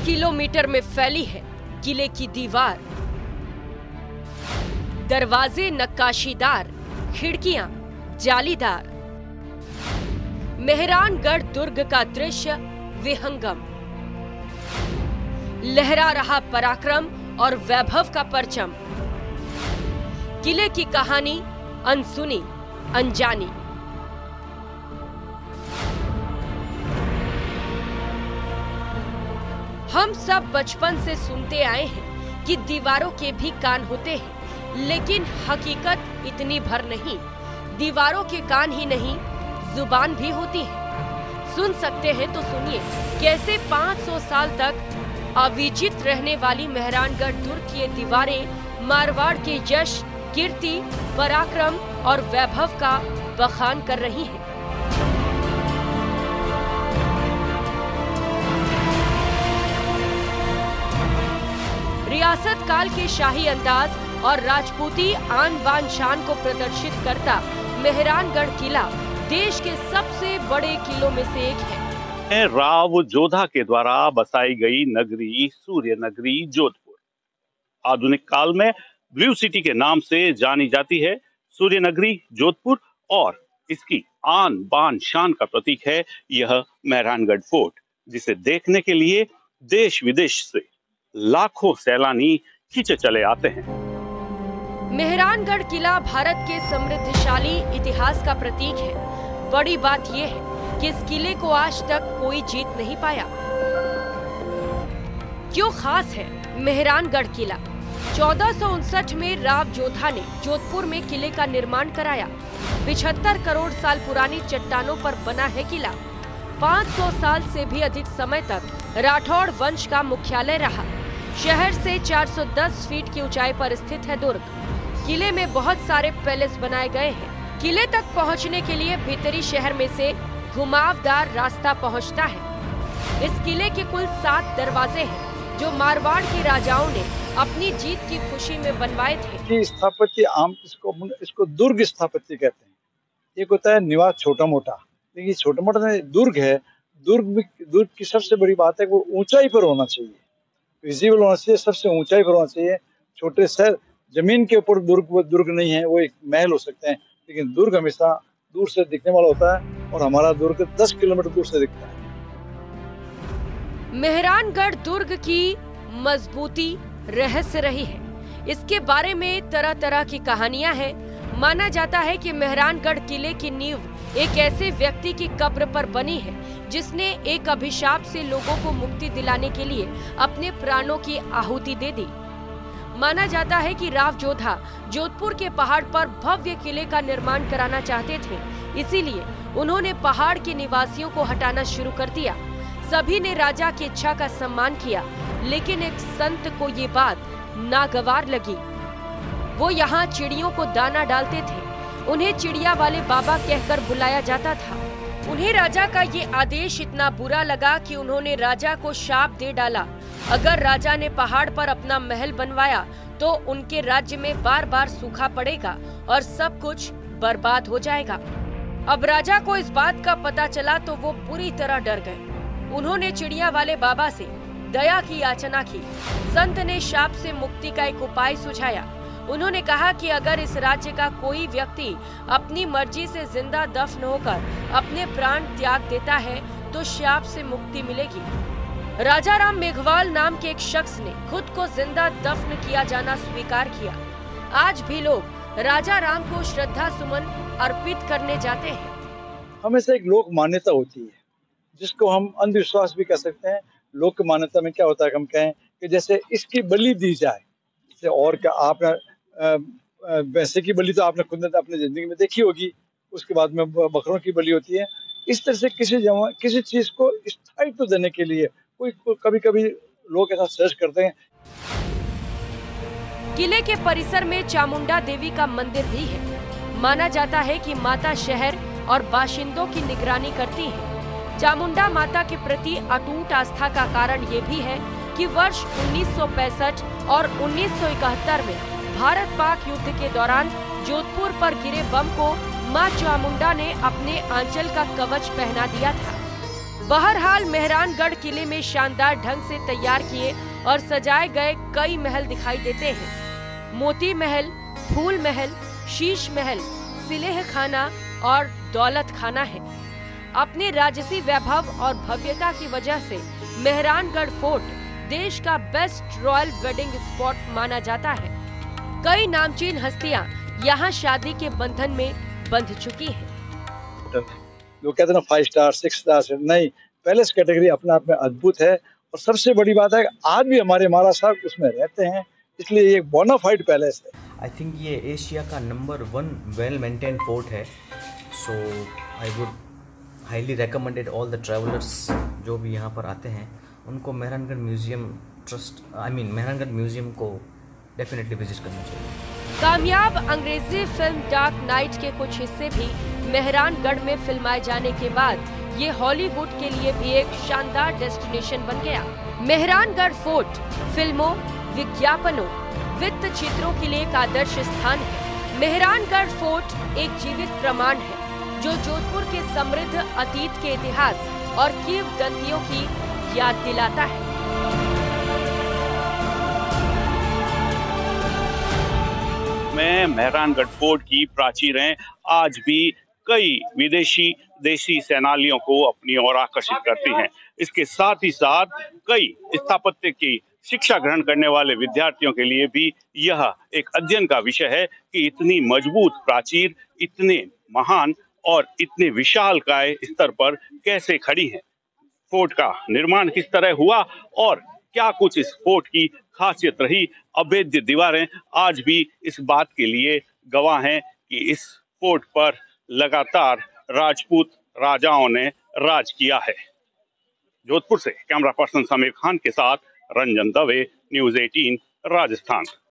Kilometre में फैली है किले की दीवार, दरवाजे नक्काशीदार, खिड़कियां जालीदार। मेहरानगढ़ दुर्ग का दृश्य विहंगम, लहरा रहा पराक्रम और वैभव का परचम। किले की कहानी अनसुनी, अनजानी। हम सब बचपन से सुनते आए हैं कि दीवारों के भी कान होते हैं, लेकिन हकीकत इतनी भर नहीं। दीवारों के कान ही नहीं, जुबान भी होती है। सुन सकते हैं तो सुनिए, कैसे 500 साल तक अविजित रहने वाली मेहरानगढ़ दुर्ग की दीवारें मारवाड़ के यश, कीर्ति, पराक्रम और वैभव का बखान कर रही हैं। रियासत काल के शाही अंदाज और राजपूती आन बान शान को प्रदर्शित करता मेहरानगढ़ किला देश के सबसे बड़े किलों में से एक है। राव जोधा के द्वारा बसाई गई नगरी सूर्य नगरी जोधपुर आधुनिक काल में ब्लू सिटी के नाम से जानी जाती है। सूर्य नगरी जोधपुर और इसकी आन बान शान का प्रतीक है यह मेहरानगढ़ फोर्ट, जिसे देखने के लिए देश विदेश से लाखों सैलानी खींचे चले आते हैं। मेहरानगढ़ किला भारत के समृद्धशाली इतिहास का प्रतीक है। बड़ी बात यह है कि इस किले को आज तक कोई जीत नहीं पाया। क्यों खास है मेहरानगढ़ किला? 1459 में राव जोधा ने जोधपुर में किले का निर्माण कराया। 75 करोड़ साल पुरानी चट्टानों पर बना है किला। 500 साल से भी अधिक समय तक राठौड़ वंश का मुख्यालय रहा। शहर से 410 फीट की ऊंचाई पर स्थित है दुर्ग। किले में बहुत सारे पैलेस बनाए गए हैं। किले तक पहुंचने के लिए भीतरी शहर में से घुमावदार रास्ता पहुंचता है। इस किले के कुल 7 दरवाजे हैं, जो मारवाड़ के राजाओं ने अपनी जीत की खुशी में बनवाए थे। स्थापत्य आम इसको दुर्ग स्थापत्य कहते हैं। एक होता है निवास छोटा मोटा, लेकिन छोटा मोटा दुर्ग है। दुर्ग की सबसे बड़ी बात है वो ऊंचाई पर होना चाहिए, विजिबल होना चाहिए, सबसे ऊंचाई पर होना चाहिए। छोटे शहर जमीन के ऊपर दुर्ग नहीं है, वो एक महल हो सकते हैं, लेकिन दुर्ग हमेशा दूर से दिखने वाला होता है और हमारा दुर्ग 10 किलोमीटर दूर से दिखता है। मेहरानगढ़ दुर्ग की मजबूती रहस्य रही है। इसके बारे में तरह तरह की कहानियां हैं। माना जाता है कि मेहरानगढ़ किले की नींव एक ऐसे व्यक्ति की कब्र पर बनी है जिसने एक अभिशाप से लोगों को मुक्ति दिलाने के लिए अपने प्राणों की आहुति दे दी। माना जाता है कि राव जोधा जोधपुर के पहाड़ पर भव्य किले का निर्माण कराना चाहते थे, इसीलिए उन्होंने पहाड़ के निवासियों को हटाना शुरू कर दिया। सभी ने राजा की इच्छा का सम्मान किया, लेकिन एक संत को ये बात नागवार लगी। वो यहाँ चिड़ियों को दाना डालते थे। उन्हें चिड़िया वाले बाबा कहकर बुलाया जाता था। उन्हें राजा का ये आदेश इतना बुरा लगा कि उन्होंने राजा को शाप दे डाला। अगर राजा ने पहाड़ पर अपना महल बनवाया तो उनके राज्य में बार बार सूखा पड़ेगा और सब कुछ बर्बाद हो जाएगा। अब राजा को इस बात का पता चला तो वो बुरी तरह डर गए। उन्होंने चिड़िया वाले बाबा से दया की याचना की। संत ने शाप से मुक्ति का एक उपाय सुझाया। उन्होंने कहा कि अगर इस राज्य का कोई व्यक्ति अपनी मर्जी से जिंदा दफन होकर अपने प्राण त्याग देता है तो शाप से मुक्ति मिलेगी। राजा राम मेघवाल नाम के एक शख्स ने खुद को जिंदा दफन किया जाना स्वीकार किया। आज भी लोग राजा राम को श्रद्धा सुमन अर्पित करने जाते हैं। हमेशा एक लोक मान्यता होती है, जिसको हम अंधविश्वास भी कह सकते हैं। लोक मान्यता में क्या होता है, हम कहें कि जैसे इसकी बलि दी जाए, जैसे और क्या आपने वैसे की बलि तो आपने खुद अपनी जिंदगी में देखी होगी, उसके बाद में बकरों की बलि होती है। इस तरह से किसी चीज को स्थायित्व देने के लिए कभी कभी लोग ऐसा सर्च करते हैं। किले के परिसर में चामुंडा देवी का मंदिर भी है। माना जाता है कि माता शहर और बाशिंदों की निगरानी करती है। चामुंडा माता के प्रति अटूट आस्था का कारण ये भी है कि वर्ष 1965 और 1971 में भारत पाक युद्ध के दौरान जोधपुर पर गिरे बम को मां चामुंडा ने अपने आंचल का कवच पहना दिया था। बहरहाल मेहरानगढ़ किले में शानदार ढंग से तैयार किए और सजाए गए कई महल दिखाई देते हैं। मोती महल, फूल महल, शीश महल, सिलेह खाना और दौलत खाना है। अपने राजसी वैभव और भव्यता की वजह से मेहरानगढ़ फोर्ट देश का बेस्ट रॉयल वेडिंग स्पॉट माना जाता है। कई नामचीन हस्तियां यहाँ शादी के बंधन में बंध चुकी हैं। लोग कहते हैं ना 5 स्टार 6 स्टार, नहीं, पैलेस कैटेगरी अपने आप में अद्भुत है। और सबसे बड़ी बात है कि आज भी हमारे महाराज साहब उसमें रहते हैं, इसलिए ये बोनाफाइड पैलेस है। आई थिंक ये एशिया का नंबर 1 वेल मेंटेन फोर्ट है। So I would highly recommended all the travellers जो भी यहाँ पर आते हैं उनको मेहरानगढ़ म्यूजियम मेहरानगढ़ म्यूजियम को डेफिनेटली विजिट करना चाहिए। कामयाब अंग्रेजी फिल्म डार्क नाइट के कुछ हिस्से भी मेहरानगढ़ में फिल्माए जाने के बाद ये हॉलीवुड के लिए भी एक शानदार डेस्टिनेशन बन गया। मेहरानगढ़ फोर्ट फिल्मों, विज्ञापनों, वित्त क्षेत्रों के लिए एक आदर्श स्थान है। मेहरानगढ़ फोर्ट एक जीवित प्रमाण है जो जोधपुर के समृद्ध अतीत के इतिहास और किंवदंतियों की याद दिलाता है। में मेहरानगढ़ फोर्ट की प्राचीरें आज भी कई विदेशी देशी सैनानियों को अपनी ओर आकर्षित करती हैं। इसके साथ ही साथ कई स्थापत्य की शिक्षा ग्रहण करने वाले विद्यार्थियों के लिए भी यह एक अध्ययन का विषय है कि इतनी मजबूत प्राचीर, इतने महान और इतने विशालकाय स्तर पर कैसे खड़ी हैं। फोर्ट का निर्माण किस तरह हुआ और क्या कुछ इस फोर्ट की खासियत रही। अभेद्य दीवारें आज भी इस बात के लिए गवाह हैं कि इस फोर्ट पर लगातार राजपूत राजाओं ने राज किया है। जोधपुर से कैमरा पर्सन समीर खान के साथ रंजन दवे, न्यूज़ 18 राजस्थान।